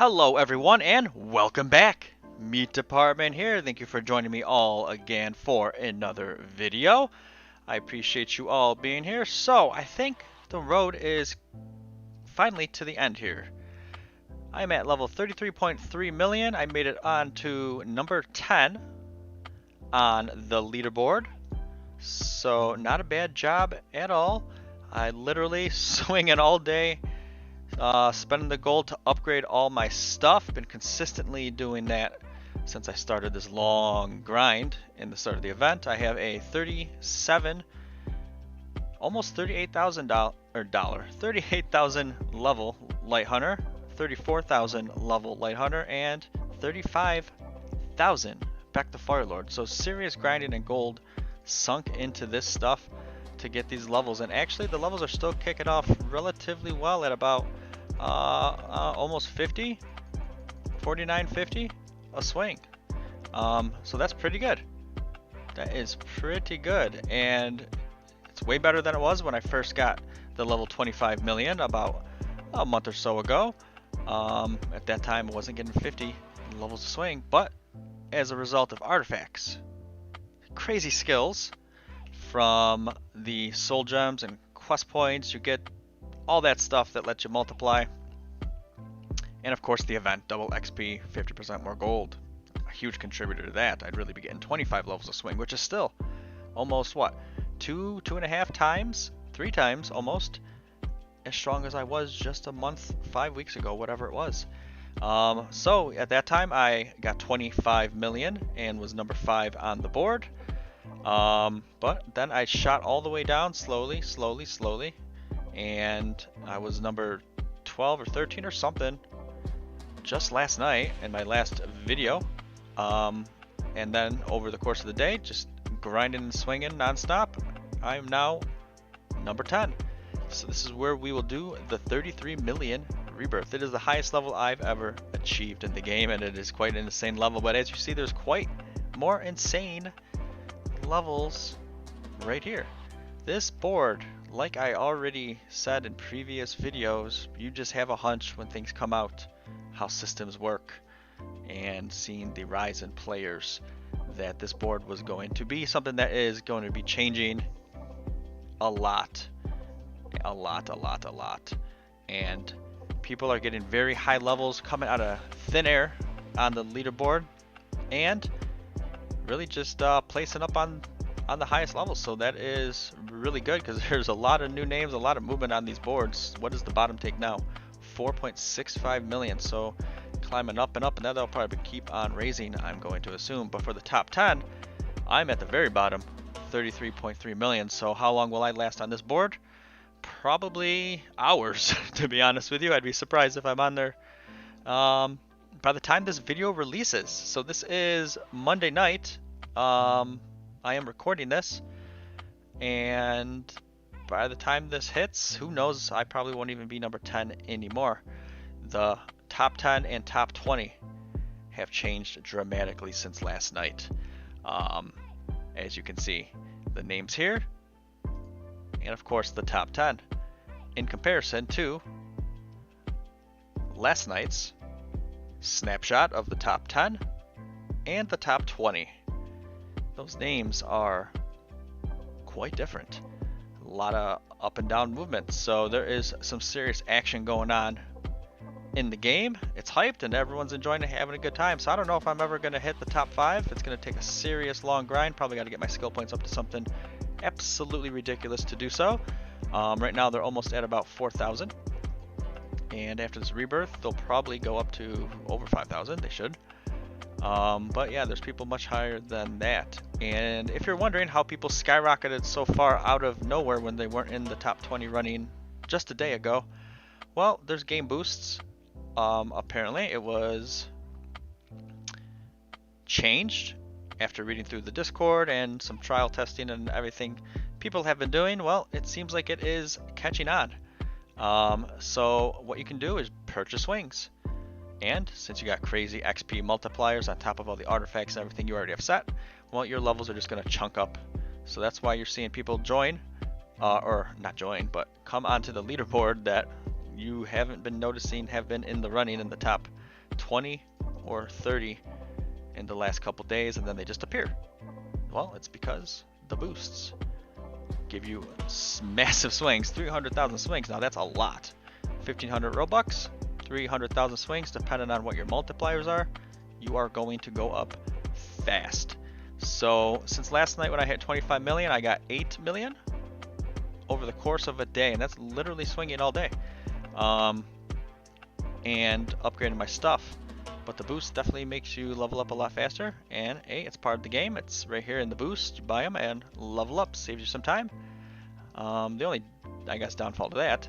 Hello everyone and welcome back. Meat Department here. Thank you for joining me all again for another video. I appreciate you all being here. So I think the road is finally to the end here. I'm at level 33.3 million. I made it on to number 10 on the leaderboard. So not a bad job at all. I literally swinging all day. Spending the gold to upgrade all my stuff. Been consistently doing that since I started this long grind in the start of the event. I have a 37, almost $38,000 level light hunter, 34,000 level light hunter, and 35,000 back to Firelord. So serious grinding and gold sunk into this stuff to get these levels, and actually the levels are still kicking off relatively well at about almost 50, 49.50 a swing. So that's pretty good. That is pretty good, and it's way better than it was when I first got the level 25 million about a month or so ago. At that time I wasn't getting 50 levels a swing, but as a result of artifacts, crazy skills from the soul gems and quest points, you get all that stuff that lets you multiply, and of course the event double XP, 50% more gold, a huge contributor to that. I'd really be getting 25 levels of swing, which is still almost what, two and a half times, 3 times almost as strong as I was just a month, 5 weeks ago, whatever it was. So at that time I got 25 million and was number 5 on the board. But then I shot all the way down slowly, and I was number 12 or 13 or something just last night in my last video. And then over the course of the day, just grinding and swinging nonstop, I am now number 10. So this is where we will do the 33 million rebirth. It is the highest level I've ever achieved in the game, and it is quite an insane level. But as you see, there's quite more insane levels right here. This board, like I already said in previous videos, you just have a hunch when things come out how systems work, and seeing the rise in players, that this board was going to be something that is going to be changing a lot, and people are getting very high levels coming out of thin air on the leaderboard, and really just placing up on the highest levels. So that is really good, because there's a lot of new names, a lot of movement on these boards. What does the bottom take now? 4.65 million. So climbing up and up, and that'll probably keep on raising, I'm going to assume. But for the top 10, I'm at the very bottom, 33.3 million. So how long will I last on this board? Probably hours, to be honest with you. I'd be surprised if I'm on there by the time this video releases. So this is Monday night. I am recording this, and by the time this hits, who knows, I probably won't even be number 10 anymore. The top 10 and top 20 have changed dramatically since last night. As you can see, the names here, and of course the top 10 in comparison to last night's snapshot of the top 10 and the top 20. Those names are quite different. A lot of up and down movements. So there is some serious action going on in the game. It's hyped and everyone's enjoying it, having a good time. So I don't know if I'm ever going to hit the top 5. It's going to take a serious long grind. Probably got to get my skill points up to something absolutely ridiculous to do so. Right now they're almost at about 4,000. And after this rebirth, they'll probably go up to over 5,000. They should. But yeah, there's people much higher than that. And if you're wondering how people skyrocketed so far out of nowhere when they weren't in the top 20 running just a day ago, well, there's game boosts. Apparently it was changed after reading through the Discord and some trial testing and everything people have been doing. Well, it seems like it is catching on. So what you can do is purchase wings. And since you got crazy XP multipliers on top of all the artifacts and everything you already have set, well, your levels are just going to chunk up. So that's why you're seeing people join, or not join, but come onto the leaderboard that you haven't been noticing have been in the running in the top 20 or 30 in the last couple days, and then they just appear. Well, it's because the boosts give you massive swings, 300,000 swings. Now that's a lot. 1,500 Robux, 300,000 swings, depending on what your multipliers are, you are going to go up fast. So since last night when I hit 25 million, I got 8 million over the course of a day, and that's literally swinging all day. And upgrading my stuff. But the boost definitely makes you level up a lot faster, and hey, it's part of the game. It's right here in the boost. You buy them and level up, saves you some time. The only, I guess, downfall to that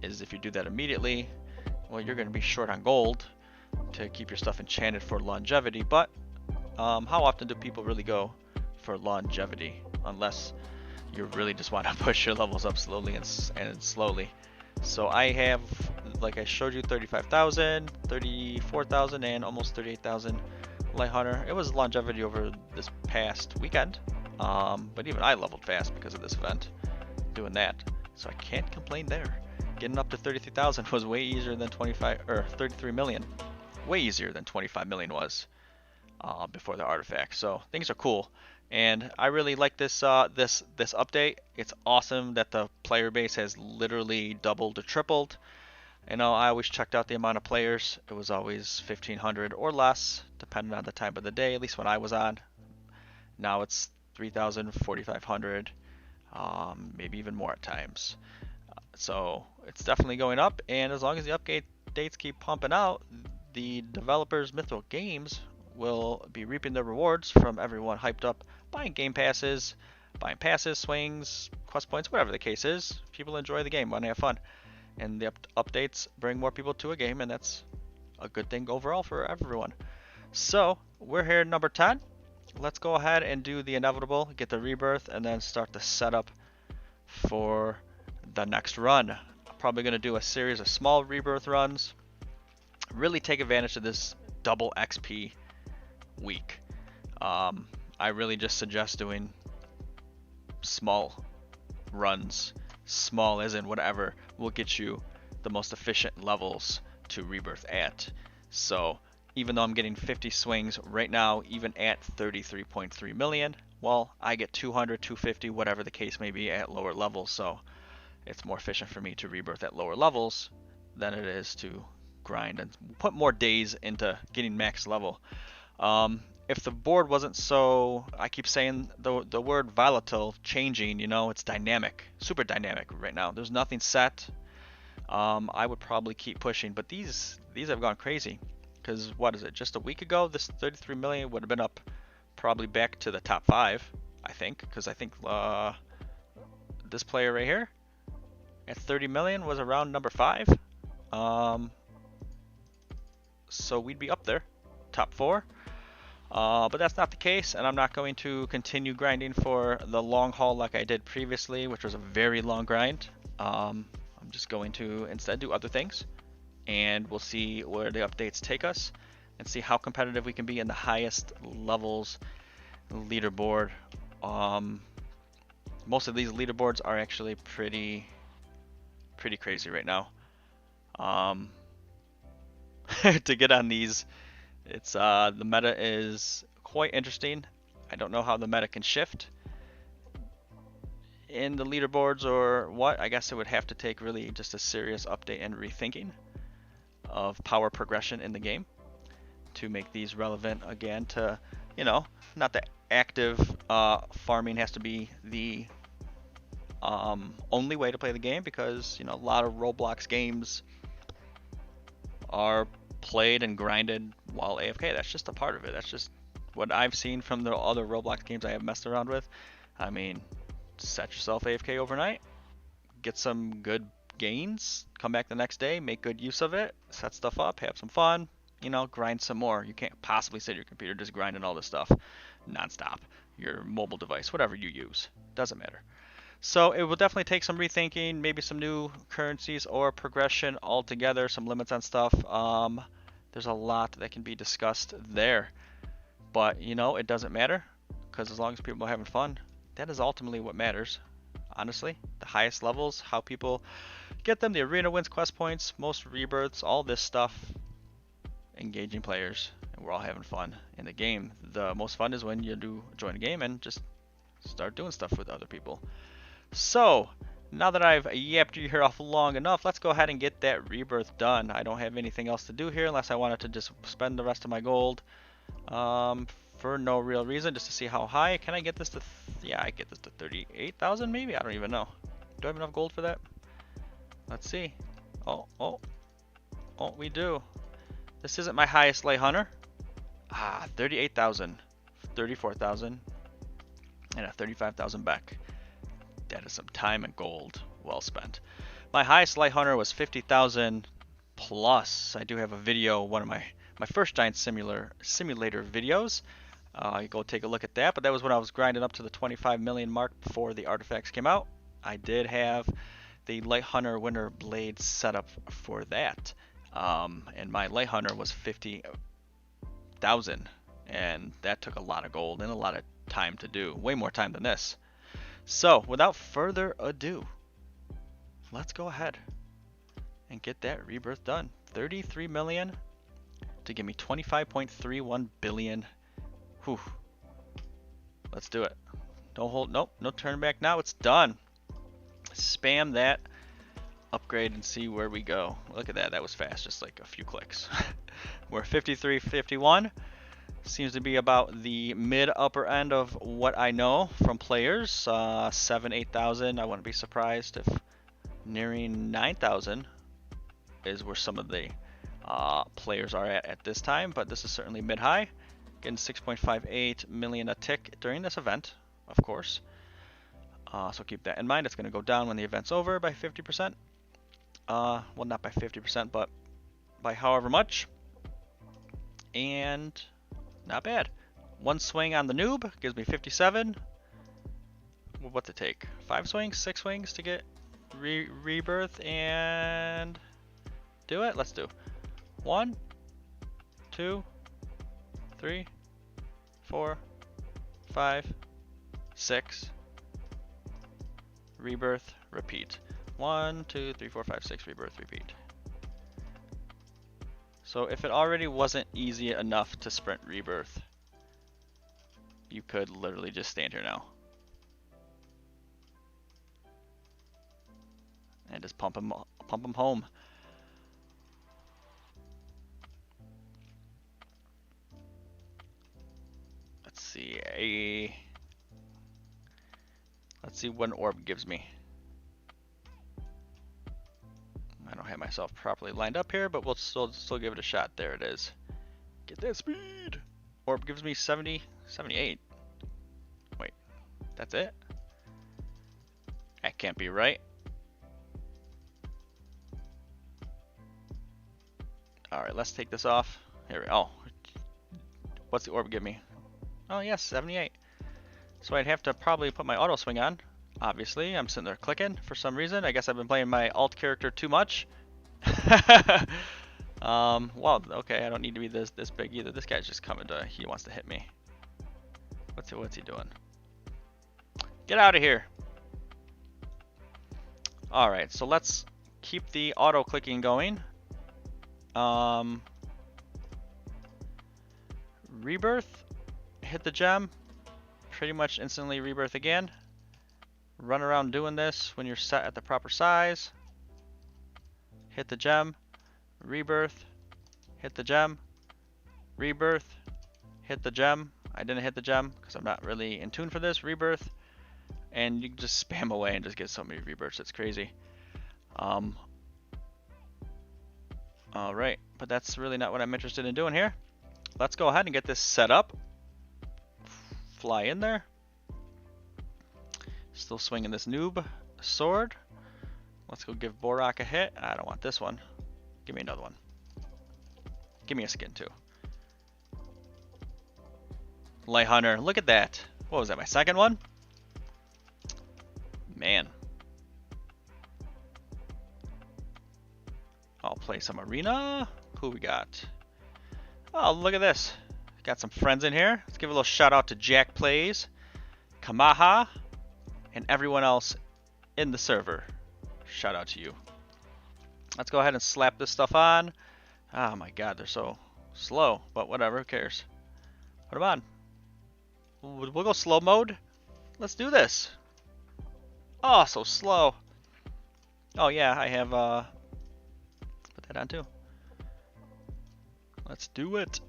is if you do that immediately, well, you're going to be short on gold to keep your stuff enchanted for longevity. But how often do people really go for longevity, unless you really just want to push your levels up slowly and slowly? So I have, like I showed you, 35,000, 34,000, and almost 38,000 Light Hunter. It was longevity over this past weekend, but even I leveled fast because of this event, doing that. So I can't complain there. Getting up to 33,000 was way easier than 33 million. Way easier than 25 million was before the artifact. So things are cool. And I really like this this update. It's awesome that the player base has literally doubled or tripled. You know, I always checked out the amount of players. It was always 1,500 or less, depending on the time of the day, at least when I was on. Now it's 3,000, 4,500, maybe even more at times. So it's definitely going up, and as long as the update dates keep pumping out, the developers, Mythril Games, will be reaping the rewards from everyone hyped up buying game passes, buying passes, swings, quest points, whatever the case is. People enjoy the game, want to have fun, and the updates bring more people to a game, and that's a good thing overall for everyone. So we're here at number 10. Let's go ahead and do the inevitable, get the rebirth, and then start the setup for the next run. I'm probably going to do a series of small rebirth runs, really take advantage of this double XP week. I really just suggest doing small runs, small as in whatever will get you the most efficient levels to rebirth at. So even though I'm getting 50 swings right now, even at 33.3 million, well, I get 200, 250, whatever the case may be at lower levels. So it's more efficient for me to rebirth at lower levels than it is to grind and put more days into getting max level. If the board wasn't so, I keep saying the word volatile, changing, you know, it's dynamic, super dynamic right now. There's nothing set. I would probably keep pushing, but these have gone crazy. Because what is it? Just a week ago, this 33 million would have been up probably back to the top 5, I think. Because I think this player right here at 30 million was around number 5. So we'd be up there, top 4. But that's not the case, and I'm not going to continue grinding for the long haul like I did previously, which was a very long grind. I'm just going to instead do other things, and we'll see where the updates take us and see how competitive we can be in the highest levels leaderboard. Most of these leaderboards are actually pretty crazy right now. To get on these, it's the meta is quite interesting. I don't know how the meta can shift in the leaderboards or what. I guess it would have to take really just a serious update and rethinking of power progression in the game to make these relevant again to, you know, not the active farming has to be the only way to play the game, because, you know, a lot of Roblox games are played and grinded while AFK. That's just a part of it. That's just what I've seen from the other Roblox games I have messed around with. I mean, set yourself AFK overnight, get some good gains, come back the next day, make good use of it, set stuff up, have some fun, you know, grind some more. You can't possibly sit at your computer just grinding all this stuff nonstop. Your mobile device, whatever you use, doesn't matter. So it will definitely take some rethinking, maybe some new currencies or progression altogether, some limits on stuff. There's a lot that can be discussed there, but you know, it doesn't matter, because as long as people are having fun, that is ultimately what matters. Honestly, the highest levels, how people get them, the arena wins, quest points, most rebirths, all this stuff, engaging players, and we're all having fun in the game. The most fun is when you do join a game and just start doing stuff with other people. So now that I've yapped your ear off long enough, let's go ahead and get that rebirth done. I don't have anything else to do here unless I wanted to just spend the rest of my gold for no real reason, just to see how high. Can I get this to, yeah, I get this to 38,000 maybe? I don't even know. Do I have enough gold for that? Let's see. Oh, we do. This isn't my highest lay hunter. 38,000, 34,000, and a 35,000 back. That is some time and gold well spent. My highest light hunter was 50,000 plus. I do have a video, one of my first giant simulator videos. You go take a look at that, but that was when I was grinding up to the 25 million mark before the artifacts came out. I did have the light hunter winter blade set up for that. And my light hunter was 50,000, and that took a lot of gold and a lot of time to do. Way more time than this. So, without further ado, let's go ahead and get that rebirth done. 33 million to give me 25.31 billion. Whew. Let's do it. Don't hold, nope, no turn back now. It's done. Spam that upgrade and see where we go. Look at that. That was fast, just like a few clicks. We're 53.51. Seems to be about the mid-upper end of what I know from players. 8,000. I wouldn't be surprised if nearing 9,000 is where some of the players are at this time. But this is certainly mid-high. Getting 6.58 million a tick during this event, of course. So keep that in mind. It's going to go down when the event's over by 50%. Well, not by 50%, but by however much. And not bad. One swing on the noob gives me 57. What's it take? 5 swings, 6 swings to get rebirth and do it? Let's do 1, 2, 3, 4, 5, 6. Rebirth, repeat. 1, 2, 3, 4, 5, 6. Rebirth, repeat. So if it already wasn't easy enough to sprint rebirth, you could literally just stand here now and just pump them home. Let's see. Let's see what an orb gives me. I don't have myself properly lined up here, but we'll still give it a shot. There it is. Get that speed. Orb gives me 70, 78. Wait, that's it? That can't be right. All right, let's take this off. Here we go. Oh, what's the orb give me? Oh yes, 78. So I'd have to probably put my auto swing on. Obviously, I'm sitting there clicking for some reason. I guess I've been playing my alt character too much. Well, okay, I don't need to be this big either. This guy's just coming to, he wants to hit me. What's he doing? Get out of here. All right, so let's keep the auto clicking going. Rebirth, hit the gem, pretty much instantly rebirth again. Run around doing this when you're set at the proper size. Hit the gem, rebirth, hit the gem, rebirth, hit the gem. I didn't hit the gem because I'm not really in tune for this. Rebirth, and you can just spam away and just get so many rebirths. It's crazy. Alright, but that's really not what I'm interested in doing here. Let's go ahead and get this set up. Fly in there. Still swinging this noob sword. Let's go give Borak a hit. I don't want this one. Give me another one. Give me a skin too. Light Hunter. Look at that. What was that, my second one? Man. I'll play some arena. Who we got? Oh, look at this. Got some friends in here. Let's give a little shout out to Jack Plays, Kamaha, and everyone else in the server. Shout out to you. Let's go ahead and slap this stuff on. Oh my god, they're so Slow, but whatever, who cares? Put him on. We'll go slow mode. Let's do this. Oh, so slow. Oh yeah, I have put that on too. Let's do it.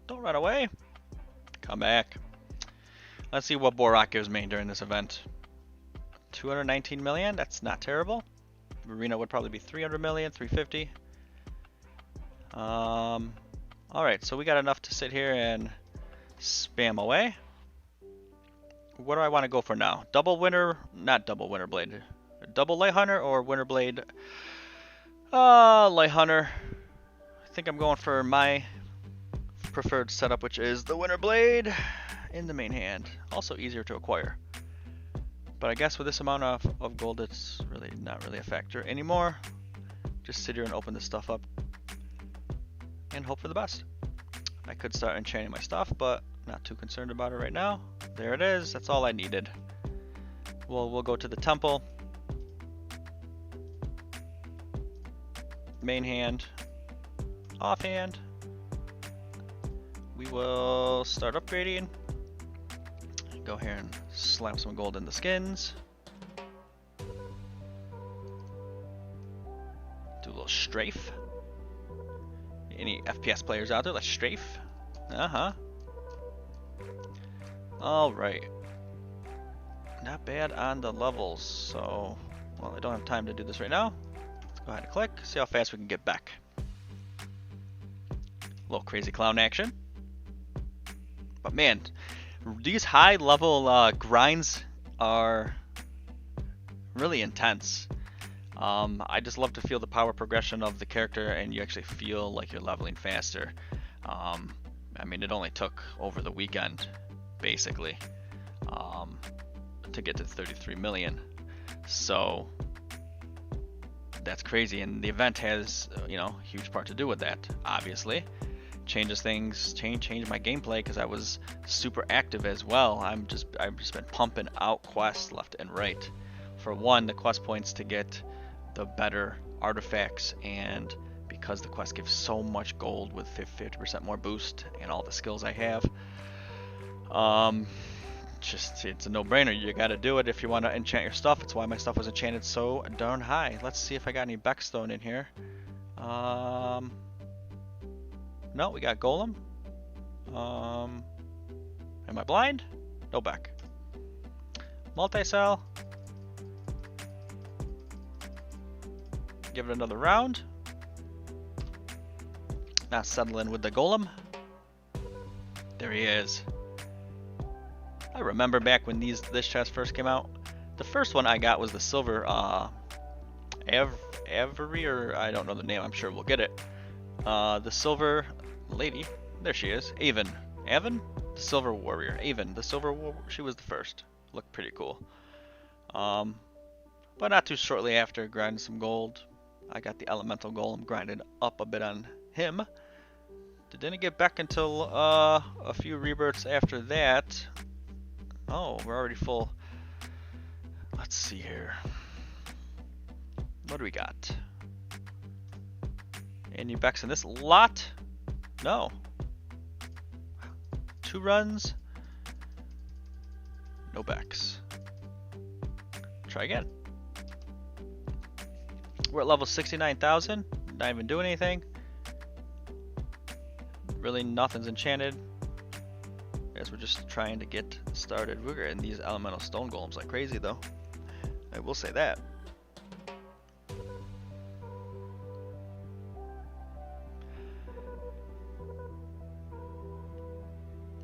Don't run away. Come back. Let's see what Borak gives me during this event. 219 million, that's not terrible. Marina would probably be 300 million, 350. Alright, so we got enough to sit here and spam away. What do I want to go for now? Double winter, not double winter blade. Double light hunter or winter blade? Light hunter. I think I'm going for my preferred setup, which is the winter blade in the main hand. Also easier to acquire. But I guess with this amount of gold, it's really not really a factor anymore. Just sit here and open this stuff up and hope for the best. I could start enchanting my stuff, but not too concerned about it right now. There it is. That's all I needed. Well, we'll go to the temple. Main hand. Offhand. We will start upgrading. Go here and slap some gold in the skins. Do a little strafe. Any FPS players out there? Let's strafe. Alright. Not bad on the levels, so... Well, I don't have time to do this right now. Let's go ahead and click, see how fast we can get back. A little crazy clown action. But man, these high level grinds are really intense. I just love to feel the power progression of the character, and you actually feel like you're leveling faster. I mean, it only took over the weekend, basically, to get to 33 million. So that's crazy, and the event has, you know, a huge part to do with that. Obviously, changes things, changed my gameplay because I was super active as well. I've just been pumping out quests left and right. For one, the quest points to get the better artifacts, and because the quest gives so much gold with 50% more boost and all the skills I have, it's a no-brainer. You gotta do it if you want to enchant your stuff. It's why my stuff was enchanted so darn high. Let's see if I got any Beckstone in here. No, we got Golem. Am I blind? No Beck. Multi-cell. Give it another round. Now settling with the Golem. There he is. I remember back when this chest first came out. The first one I got was the silver Avery, or I don't know the name. I'm sure we'll get it. The silver lady. There she is. Avon. The silver warrior. Avon. The silver warrior. She was the first. Looked pretty cool. But not too shortly after grinding some gold, I got the elemental golem, grinded up a bit on him. Didn't get back until a few rebirths after that. Oh, we're already full. Let's see here. What do we got? Any Becks in this lot? No. 2 runs. No Becks. Try again. We're at level 69,000. Not even doing anything. Really, nothing's enchanted. As we're just trying to get started. We're getting these elemental stone golems like crazy, though. I will say that.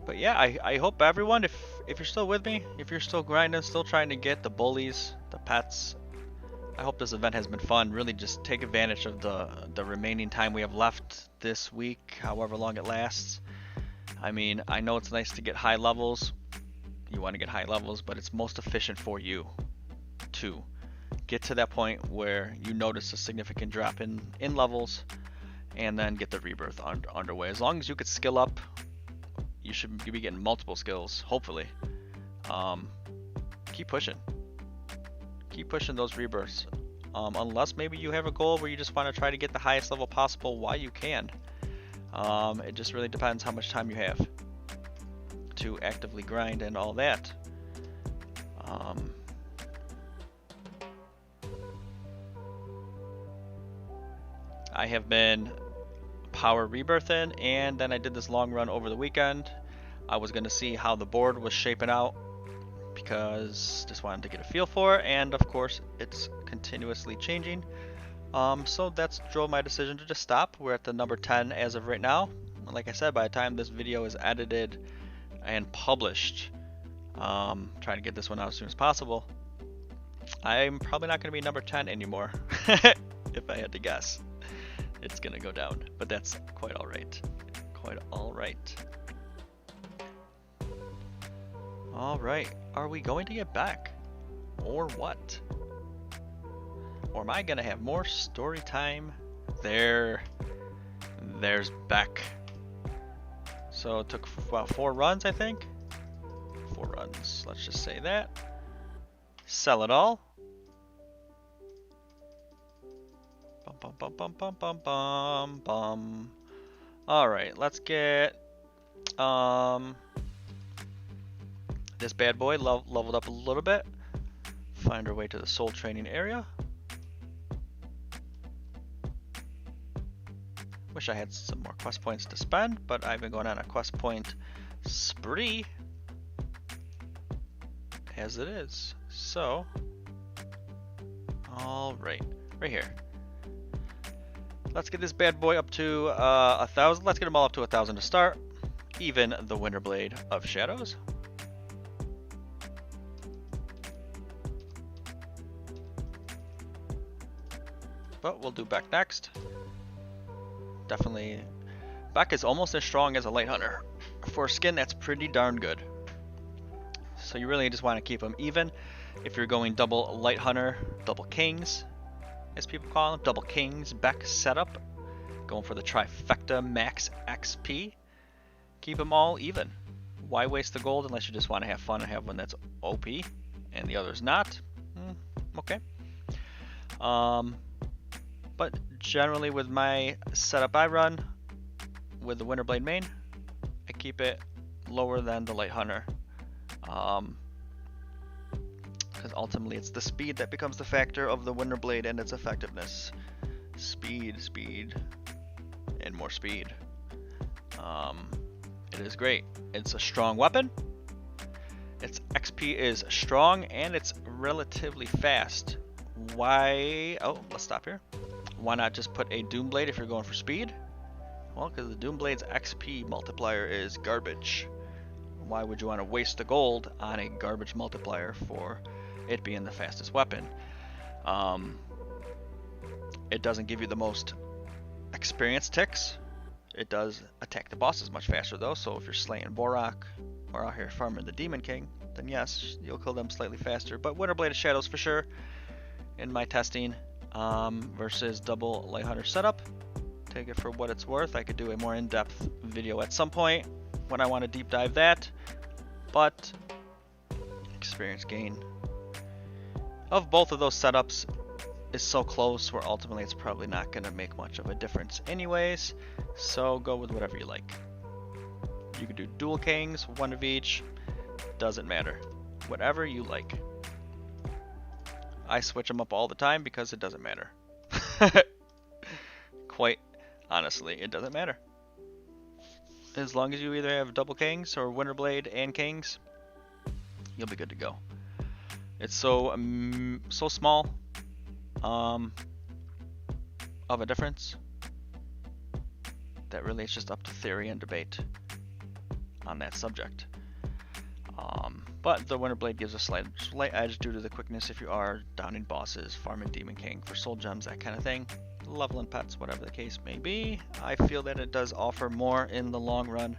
But yeah, I hope everyone, if you're still with me, if you're still grinding, still trying to get the bullies, the pets, I hope this event has been fun. Really just take advantage of the remaining time we have left this week, however long it lasts. I mean, I know it's nice to get high levels. You want to get high levels, but it's most efficient for you to get to that point where you notice a significant drop in levels, and then get the rebirth underway. As long as you could skill up, you should be getting multiple skills, hopefully. Keep pushing. Keep pushing those rebirths. Unless maybe you have a goal where you just want to try to get the highest level possible while you can. It just really depends how much time you have to actively grind and all that. I have been power rebirthing, and then I did this long run over the weekend. I was going to see how the board was shaping out because just wanted to get a feel for it, and of course it's continuously changing. So that's drove my decision to just stop. We're at the number 10 as of right now. Like I said, by the time this video is edited and published, trying to get this one out as soon as possible, I'm probably not going to be number 10 anymore. If I had to guess, it's going to go down, but that's quite all right. Quite all right. All right, are we going to get back or what? Or am I going to have more story time? There's Beck. So it took about 4 runs, I think. 4 runs, let's just say that. Sell it all. Bum, bum, bum, bum, bum, bum, bum, bum. All right, let's get this bad boy leveled up a little bit. Find our way to the soul training area. Wish I had some more quest points to spend, but I've been going on a quest point spree as it is. So, all right here. Let's get this bad boy up to 1,000. Let's get them all up to 1,000 to start. Even the Winterblade of Shadows. But we'll do Beck next. Definitely, Beck is almost as strong as a Light Hunter. For skin, that's pretty darn good. So you really just want to keep them even. If you're going double Light Hunter, double Kings, as people call them, double Kings, Beck setup, going for the trifecta max XP, keep them all even. Why waste the gold unless you just want to have fun and have one that's OP and the other's not? Okay. But generally with my setup I run with the Winterblade main, I keep it lower than the Light Hunter. Because ultimately it's the speed that becomes the factor of the Winterblade and its effectiveness. Speed, and more speed. It is great. It's a strong weapon. Its XP is strong and it's relatively fast. Why? Oh, let's stop here. Why not just put a Doomblade if you're going for speed? Well, because the Doomblade's XP multiplier is garbage. Why would you want to waste the gold on a garbage multiplier for it being the fastest weapon? It doesn't give you the most experience ticks. It does attack the bosses much faster though, so if you're slaying Borak or out here farming the Demon King, then yes, you'll kill them slightly faster. But Winterblade of Shadows for sure in my testing. Versus double Light Hunter setup. Take it for what it's worth. I could do a more in-depth video at some point when I want to deep dive that, but experience gain of both of those setups is so close where ultimately it's probably not going to make much of a difference anyways, so go with whatever you like. You could do dual Kings, one of each, doesn't matter, whatever you like. I switch them up all the time because it doesn't matter. Quite honestly, it doesn't matter. As long as you either have double Kings or Winterblade and Kings, you'll be good to go. It's so small of a difference that really it's just up to theory and debate on that subject. But the Winterblade gives a slight edge due to the quickness if you are downing bosses, farming Demon King for soul gems, that kind of thing. Leveling pets, whatever the case may be. I feel that it does offer more in the long run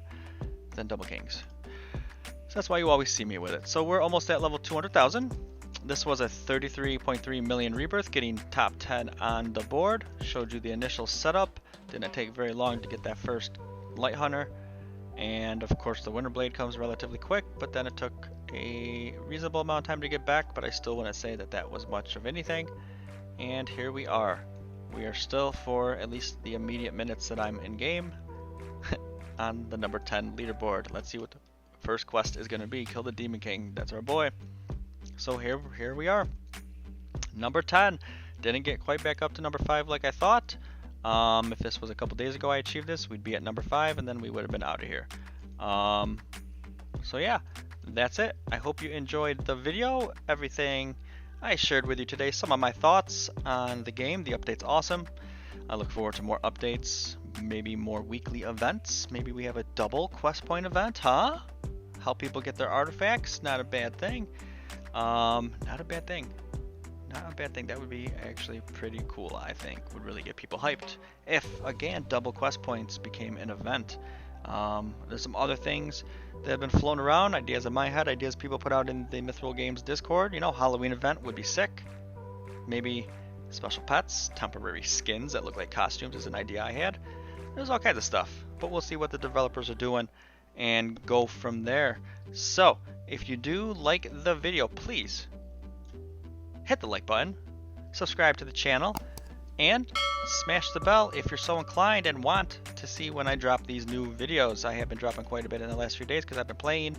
than double Kings. So that's why you always see me with it. So we're almost at level 200,000. This was a 33.3 million rebirth, getting top 10 on the board. Showed you the initial setup. Didn't take very long to get that first Light Hunter. And of course the Winter Blade comes relatively quick, but then it took a reasonable amount of time to get back, but I still wouldn't say that that was much of anything. And here we are. We are still, for at least the immediate minutes that I'm in game, on the number 10 leaderboard. Let's see what the first quest is going to be. Kill the Demon King. That's our boy. So here we are. Number 10. Didn't get quite back up to number 5 like I thought. If this was a couple days ago I achieved this, we'd be at number 5 and then we would have been out of here. So yeah, that's it. I hope you enjoyed the video. Everything I shared with you today, some of my thoughts on the game. The update's awesome. I look forward to more updates, maybe more weekly events. Maybe we have a double quest point event, huh? Help people get their artifacts. Not a bad thing. Not a bad thing. Not a bad thing. That would be actually pretty cool, I think. Would really get people hyped. If, again, double quest points became an event. There's some other things that have been flown around. Ideas in my head. Ideas people put out in the Mithril Games Discord. You know, Halloween event would be sick. Maybe special pets, temporary skins that look like costumes is an idea I had. There's all kinds of stuff, but we'll see what the developers are doing and go from there. So, if you do like the video, please hit the like button, subscribe to the channel, and smash the bell if you're so inclined and want to see when I drop these new videos. I have been dropping quite a bit in the last few days because I've been playing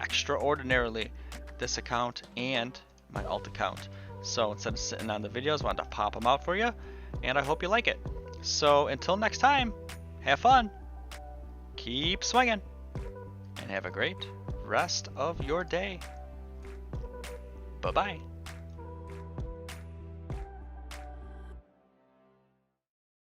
extraordinarily this account and my alt account. So instead of sitting on the videos, I wanted to pop them out for you, and I hope you like it. So until next time, have fun, keep swinging, and have a great rest of your day. Bye-bye.